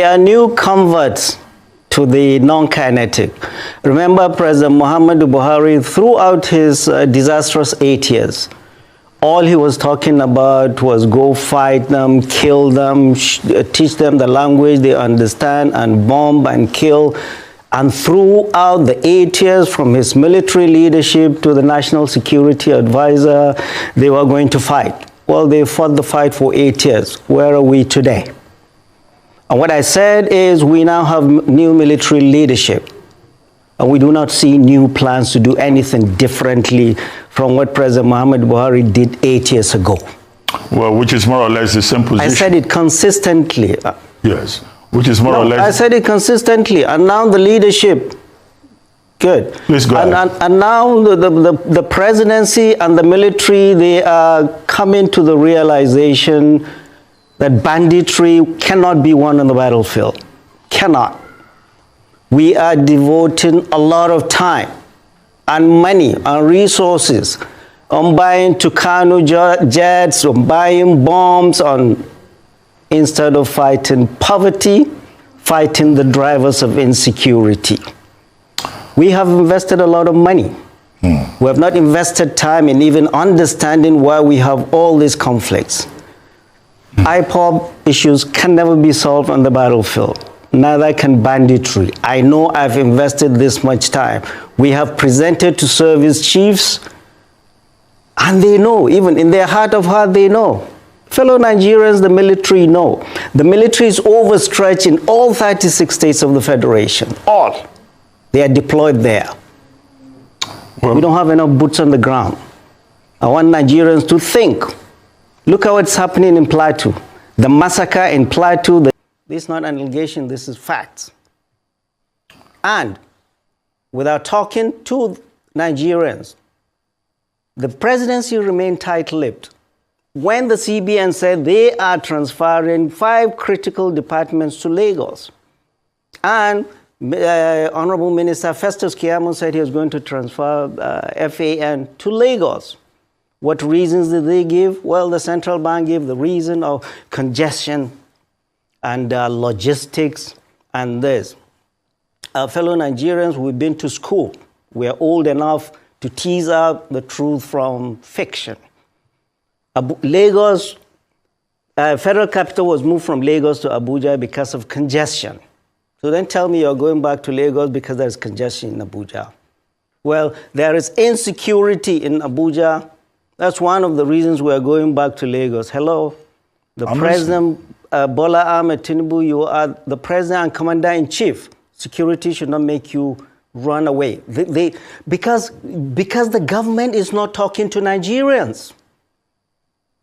They are new converts to the non-kinetic. Remember, President Muhammadu Buhari, throughout his disastrous 8 years, all he was talking about was go fight them, kill them, teach them the language they understand, and bomb and kill. And throughout the 8 years, from his military leadership to the national security advisor, they were going to fight. Well, they fought the fight for 8 years. Where are we today? And what I said is we now have new military leadership, and we do not see new plans to do anything differently from what President Muhammad Buhari did 8 years ago. Well, which is more or less the same position. I said it consistently. Yes, which is more or less. I said it consistently, and now the leadership, good. Please go ahead. And now the presidency and the military, they are coming to the realization that banditry cannot be won on the battlefield. Cannot. We are devoting a lot of time and money and resources on buying Tucano jets, on buying bombs, instead of fighting poverty, fighting the drivers of insecurity. We have invested a lot of money. We have not invested time in even understanding why we have all these conflicts. IPOB issues can never be solved on the battlefield. Neither can banditry. I know I've invested this much time. We have presented to service chiefs, and they know, even in their heart of heart, they know. Fellow Nigerians, the military know. The military is overstretched in all 36 states of the Federation. All. They are deployed there. Well, we don't have enough boots on the ground. I want Nigerians to think. Look at what's happening in Plateau. The massacre in Plateau. This is not an allegation, this is facts. And without talking to Nigerians, the presidency remained tight-lipped. When the CBN said they are transferring 5 critical departments to Lagos, and Honorable Minister Festus Keyamo said he was going to transfer FAN to Lagos. What reasons did they give? Well, the central bank gave the reason of congestion and logistics and this. Fellow Nigerians, we've been to school. We are old enough to tease out the truth from fiction. Lagos, federal capital was moved from Lagos to Abuja because of congestion. So then tell me you're going back to Lagos because there's congestion in Abuja. Well, there is insecurity in Abuja. That's one of the reasons we're going back to Lagos. Hello, the President Bola Ahmed Tinubu, you are the President and Commander-in-Chief. Security should not make you run away. Because the government is not talking to Nigerians.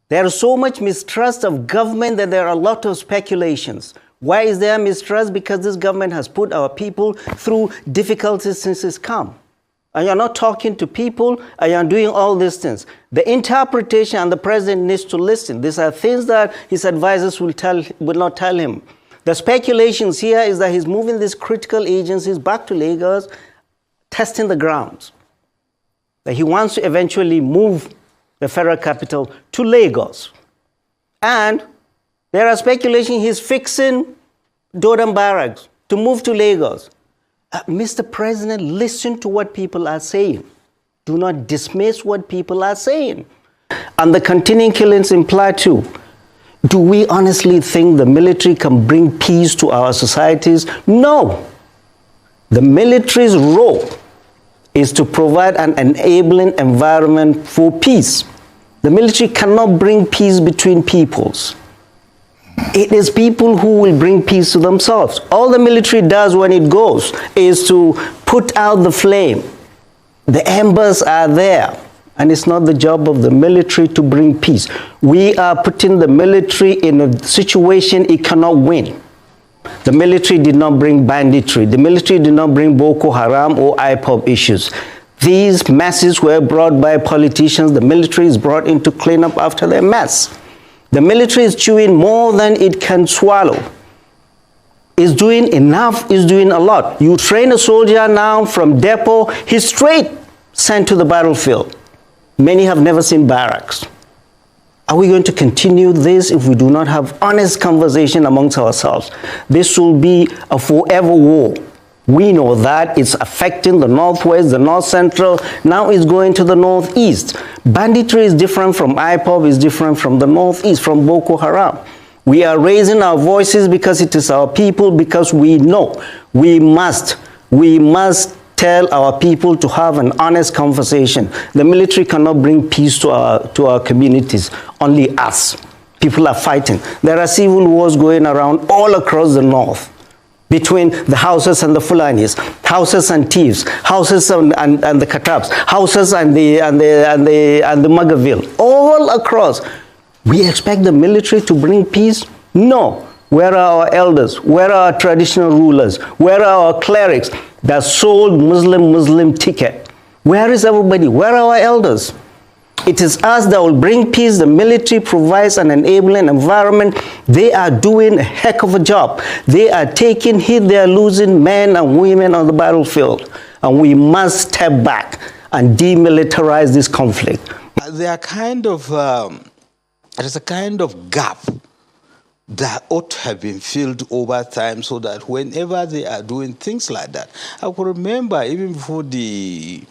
There is so much mistrust of government that there are a lot of speculations. Why is there mistrust? Because this government has put our people through difficulties since it's come. And you're not talking to people, and you're doing all these things. The interpretation, and the president needs to listen. These are things that his advisors will not tell him. The speculations here is that he's moving these critical agencies back to Lagos, testing the grounds. That he wants to eventually move the federal capital to Lagos. And there are speculations he's fixing Dodan Barracks to move to Lagos. Mr. President, listen to what people are saying. Do not dismiss what people are saying. And the continuing killings in Plateau, do we honestly think the military can bring peace to our societies? No. The military's role is to provide an enabling environment for peace. The military cannot bring peace between peoples. It is people who will bring peace to themselves. All the military does when it goes is to put out the flame. The embers are there, and it's not the job of the military to bring peace. We are putting the military in a situation it cannot win. The military did not bring banditry. The military did not bring Boko Haram or IPOB issues. These messes were brought by politicians. The military is brought in to clean up after their mess. The military is chewing more than it can swallow. It's doing enough, it's doing a lot. You train a soldier now from depot, he's straight sent to the battlefield. Many have never seen barracks. Are we going to continue this if we do not have honest conversation amongst ourselves? This will be a forever war. We know that it's affecting the Northwest, the North Central, now it's going to the Northeast. Banditry is different from IPOB, is different from the Northeast, from Boko Haram. We are raising our voices because it is our people, because we know we must tell our people to have an honest conversation. The military cannot bring peace to our communities, only us. People are fighting. There are civil wars going around all across the north between the Hausas and the Fulanis, Hausas and thieves, Hausas and the Katabs, Hausas and the Magaville, all across. We expect the military to bring peace? No. Where are our elders? Where are our traditional rulers? Where are our clerics that sold Muslim ticket? Where is everybody? Where are our elders? It is us that will bring peace. The military provides an enabling environment. They are doing a heck of a job. They are taking hit. They are losing men and women on the battlefield. And we must step back and demilitarize this conflict. There are there's a kind of gap that ought to have been filled over time, so that whenever they are doing things like that, I could remember even before the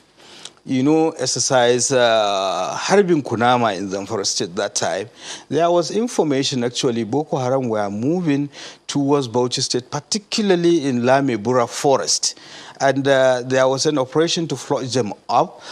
exercise Harbin Kunama in Zamfara State that time, there was information actually Boko Haram were moving towards Bauchi State, particularly in Lamebura Forest. And there was an operation to flush them out,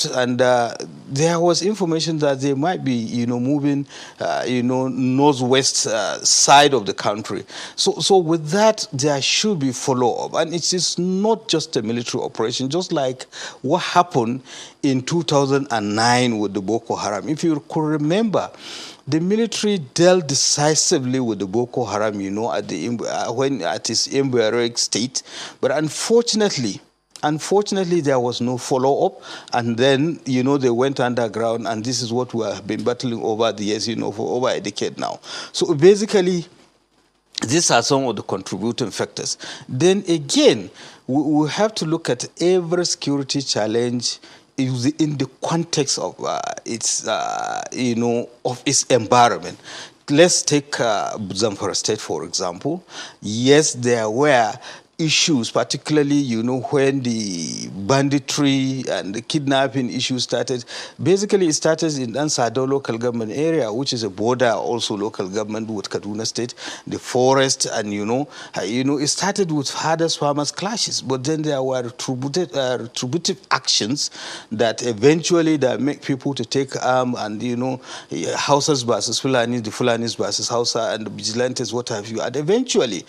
and there was information that they might be, moving, northwest side of the country. So with that, there should be follow-up, and it is not just a military operation, just like what happened in 2009 with the Boko Haram. If you could remember, the military dealt decisively with the Boko Haram, when at its embryonic state. But unfortunately, there was no follow-up. And then, they went underground. And this is what we have been battling over the years, for over a decade now. So basically, these are some of the contributing factors. Then again, we have to look at every security challenge in the context of its environment. Let's take Zamfara State, for example. Yes, there were issues, particularly, when the banditry and the kidnapping issue started. Basically, it started in Ansado local government area, which is a border also local government with Kaduna State, the forest, and, it started with fathers-farmers clashes, but then there were retributive actions that eventually that make people to take arm, and, Hausas versus Fulani, the Fulanis versus Hausa, and the vigilantes, what have you. And eventually,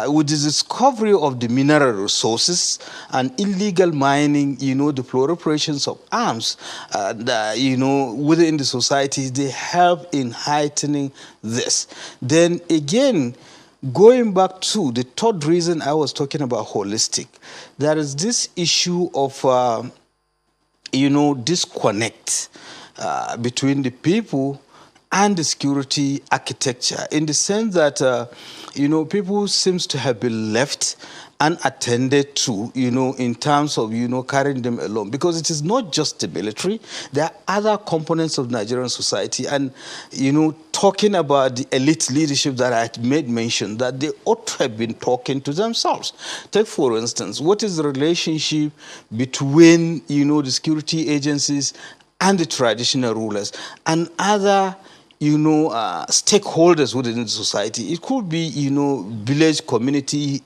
with the discovery of the mineral resources and illegal mining, the proliferations of arms, within the society, they help in heightening this. Then again, going back to the third reason I was talking about holistic, there is this issue of, disconnect between the people and the security architecture, in the sense that, people seems to have been left unattended to, in terms of, carrying them along. Because it is not just the military. There are other components of Nigerian society. And, talking about the elite leadership that I had made mention, that they ought to have been talking to themselves. Take, for instance, what is the relationship between, the security agencies and the traditional rulers and other stakeholders within the society? It could be, village community,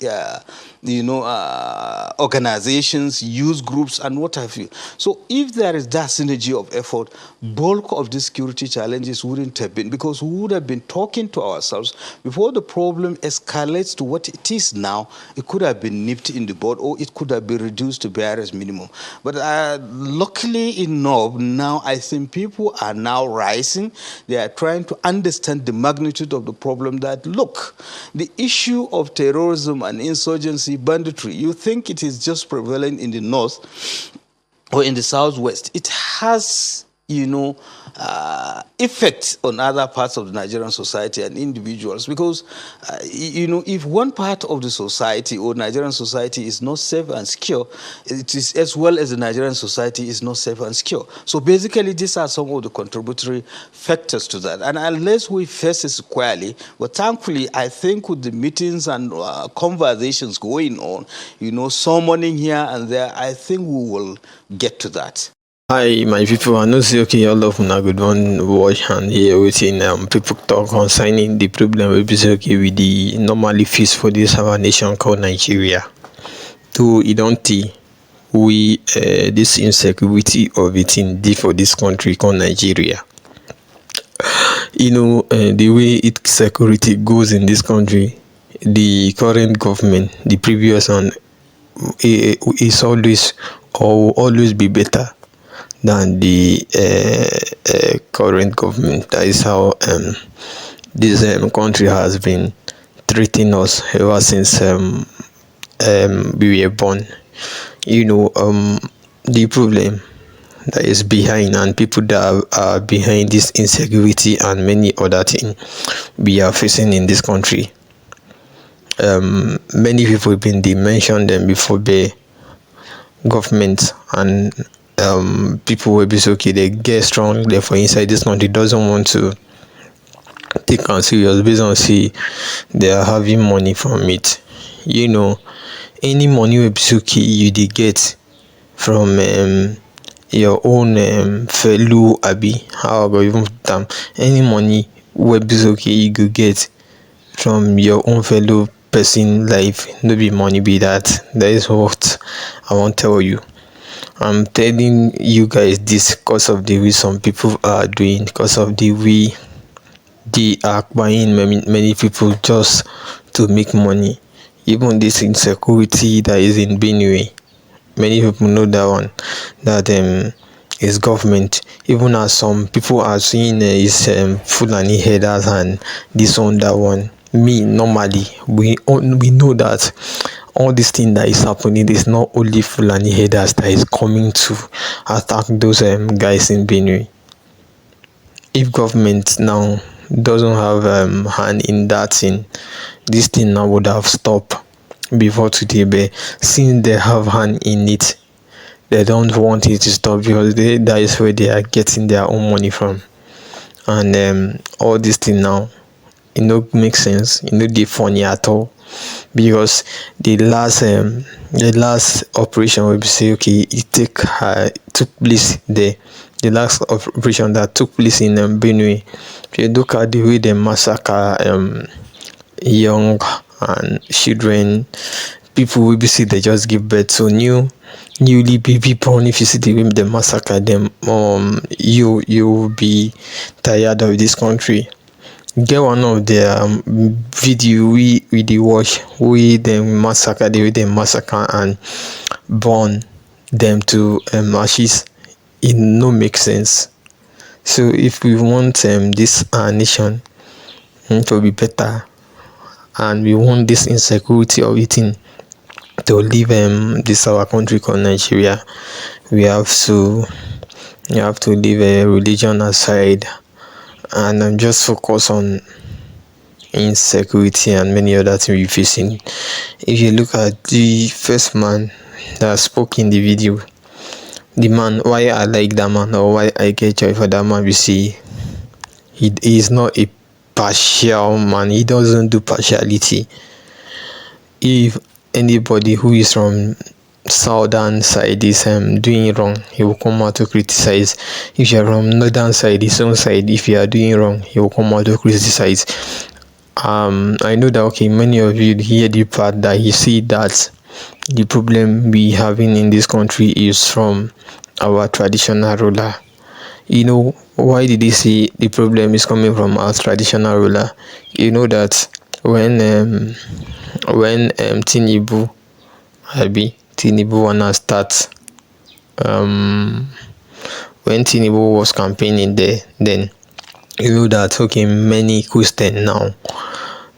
organizations, youth groups, and what have you. So if there is that synergy of effort, bulk of these security challenges wouldn't have been, because we would have been talking to ourselves before the problem escalates to what it is now. It could have been nipped in the bud, or it could have been reduced to barest minimum. But luckily enough, now I think people are now rising. They are trying to understand the magnitude of the problem. That, look, the issue of terrorism and insurgency, banditry, you think it is just prevalent in the north or in the southwest. It has, effect on other parts of the Nigerian society and individuals. Because, if one part of the society or Nigerian society is not safe and secure, it is as well as the Nigerian society is not safe and secure. So basically, these are some of the contributory factors to that. And unless we face it squarely, but thankfully, I think with the meetings and conversations going on, summoning here and there, I think we will get to that. Hi, my people. I know say okay, all of una good one watch and hear wetin people talk concerning the problem wey be say okay with the normally face for this our nation called Nigeria. Though e don tey we this insecurity of it in dey for this country called Nigeria. The way security goes in this country, the current government, the previous one, is always or will always be better than the current government. That is how this country has been treating us ever since we were born. The problem that is behind and people that are behind this insecurity and many other things we are facing in this country. Many people have been mentioned them before by government and people will be so okay they get strong therefore inside this country doesn't want to take am serious based on say they are having money from it. Any money will be so okay you dey get from your own fellow how I go even put am, any money will be so okay you go get from your own fellow person life, no be money be that. That is what I want to tell you. I'm telling you guys this because of the way some people are doing, because of the way they are buying many people just to make money. Even this insecurity that is in Benue, many people know that one, that is government. Even as some people are seeing is Fulani headers and this one, that one. Me normally we know that all this thing that is happening is not only Fulani headers that is coming to attack those guys in Benue. If government now doesn't have hand in that thing, this thing now would have stopped before today. But since they have hand in it, they don't want it to stop because that is where they are getting their own money from. And all this thing now, it no make sense, it no dey funny at all, because the last operation will be say okay it took place there. The last operation that took place in Benue, if you look at the way they massacre young and children, people will be see they just give birth to newly baby born. If you see the way they massacre them, you will be tired of this country. Get one of their video we dey watch, we them massacre, the way they massacre and burn them to ashes. It no make sense. So if we want this our nation to be better, and we want this insecurity of eating to leave this our country called Nigeria, we have to leave religion aside and just focus on insecurity and many other things we're facing. If you look at the first man that spoke in the video, the man, why I like that man or why I get joy for that man, we see he is not a partial man. He doesn't do partiality. If anybody who is from southern side is doing wrong, he will come out to criticize. If you are from northern side, his own side, if you are doing wrong, he will come out to criticize. I know that okay, many of you hear the part that he see that the problem we having in this country is from our traditional ruler. Why did he say the problem is coming from our traditional ruler? You know that when Tinubu wanna start, when Tinubu was campaigning there, then you know that okay, many Christians now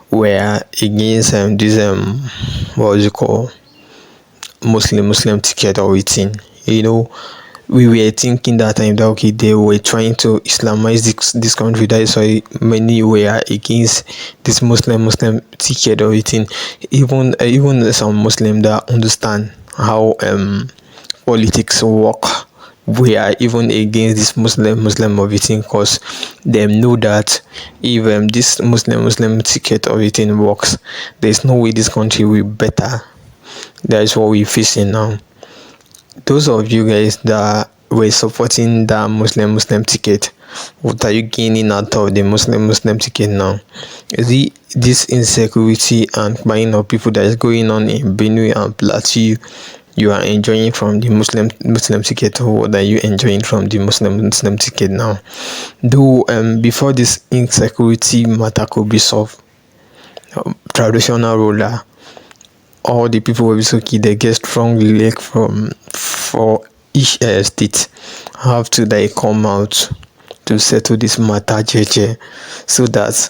were against this what was it called, Muslim ticket or eating. we were thinking that time that okay, they were trying to Islamize this country. That is why many were against this Muslim ticket or everything. Even some Muslim that understand how politics work, we are even against this Muslim of eating, because them know that if this Muslim ticket of eating works, there's no way this country will better. That is what we're facing now. Those of you guys that were supporting that Muslim ticket, what are you gaining out of the Muslim ticket now? This insecurity and buying of people that is going on in Benue and Plateau, you are enjoying from the Muslim ticket, or what are you enjoying from the Muslim ticket now? Though before this insecurity matter could be solved, traditional ruler, all the people will be so key, they get strong leg for each state have to like come out to settle this matter, JJ, so that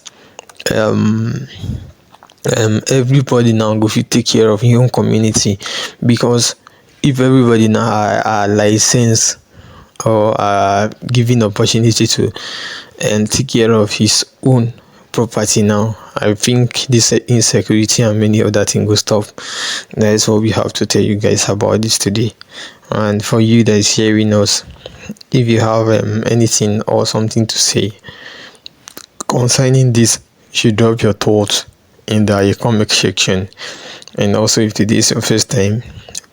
everybody now go fit take care of your own community. Because if everybody now are licensed or are given opportunity to take care of his own property now, I think this insecurity and many other things will stop. That is what we have to tell you guys about this today. And for you that is hearing us, if you have anything or something to say concerning this, you should drop your thoughts in the comment section. And also, if today is your first time,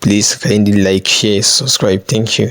please kindly like, share, subscribe. Thank you.